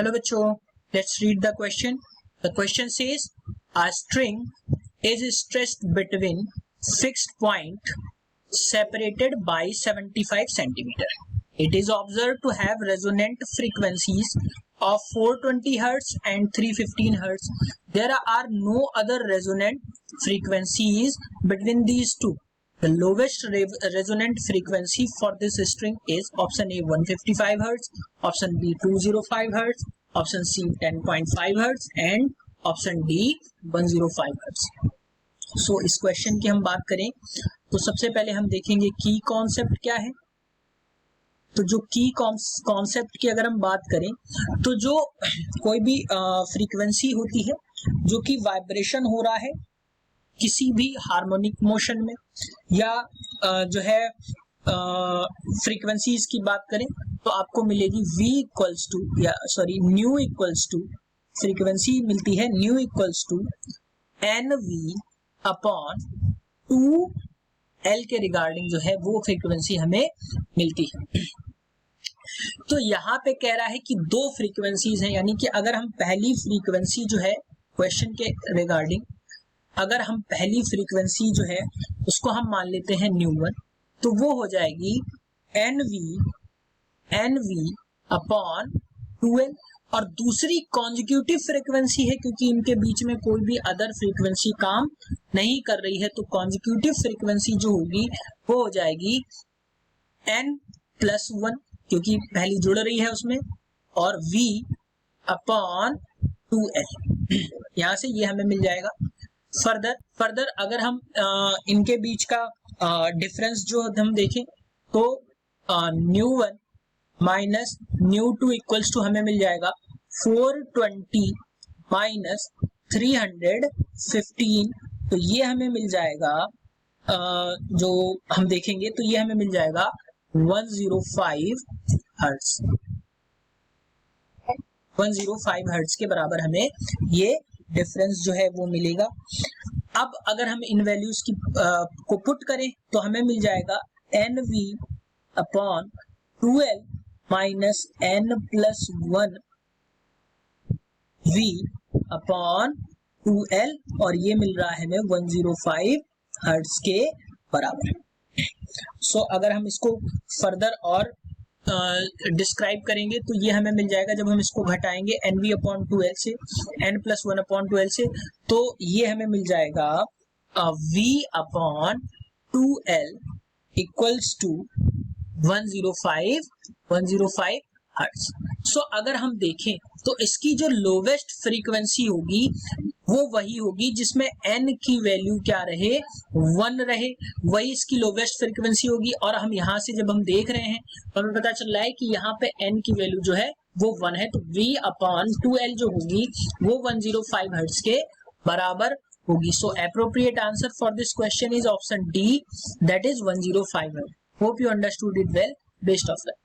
Hello bachcho, let's read the question. The question says a string is stretched between fixed point separated by 75 centimeter. It is observed to have resonant frequencies of 420 Hz and 315 Hz. There are no other resonant frequencies between these two. The lowest resonant frequency for this string is option A 155 Hz, option B 205 Hz, option C 10.5 Hz and option D 105 Hz. सो इस question की हम बात करें तो सबसे पहले हम देखेंगे की कॉन्सेप्ट क्या है। तो जो की कॉन्सेप्ट की अगर हम बात करें तो जो कोई भी फ्रीक्वेंसी होती है जो कि वाइब्रेशन हो रहा है किसी भी हार्मोनिक मोशन में या जो है फ्रीक्वेंसीज की बात करें तो आपको मिलेगी v इक्वल्स टू या sorry nu equals to frequency मिलती है nu equals to NV upon 2L के रिगार्डिंग जो है वो फ्रीक्वेंसी हमें मिलती है। तो यहाँ पे कह रहा है कि दो फ्रीक्वेंसीज हैं, यानी कि अगर हम पहली फ्रीक्वेंसी जो है क्वेश्चन के रिगार्डिंग अगर हम पहली फ्रीक्वेंसी जो है उसको हम मान लेते हैं न्यू वन, तो वो हो जाएगी NV अपॉन 2L और दूसरी कॉन्जिक्यूटिव फ्रीक्वेंसी है क्योंकि इनके बीच में कोई भी अदर फ्रीक्वेंसी काम नहीं कर रही है, तो कॉन्जिक्यूटिव फ्रीक्वेंसी जो होगी वो हो जाएगी N+1 क्योंकि पहली जुड़ रही है उसमें और V अपॉन 2L। यहां से ये हमें मिल जाएगा। फर्दर अगर हम इनके बीच का डिफरेंस जो हम देखें तो nu one minus nu two equals to हमें मिल जाएगा 420 माइनस 315, तो ये हमें मिल जाएगा जो हम देखेंगे तो ये हमें मिल जाएगा 105 हर्ट्ज। 105 हर्ट्ज के बराबर हमें ये डिफरेंस जो है वो मिलेगा। अब अगर हम इन वैल्यूज की को पुट करें तो हमें मिल जाएगा NV upon 2L minus N+1 V upon 2L और ये मिल रहा है हमें 105 हर्ट्ज के बराबर। सो अगर हम इसको फर्दर और डिस्क्राइब करेंगे तो ये हमें मिल जाएगा जब हम इसको घटाएंगे NV अपॉन 2L से N+1 अपॉन 2L से, तो ये हमें मिल जाएगा V upon 2L equals to 105 hertz. So अगर हम देखें तो इसकी जो लोवेस्ट फ्रीक्वेंसी होगी वो वही होगी जिसमें n की वैल्यू क्या रहे 1 रहे, वही इसकी लोवेस्ट फ्रीक्वेंसी होगी। और हम यहाँ से जब हम देख रहे हैं तो हमें पता चल रहा है कि यहाँ पे n की वैल्यू जो है वो 1 है, तो V अपॉन 2L जो होगी वो 105 हर्ट्ज के बराबर होगी। So appropriate answer for this question is option D, that is 105 hertz. Hope you understood it well. Best of luck.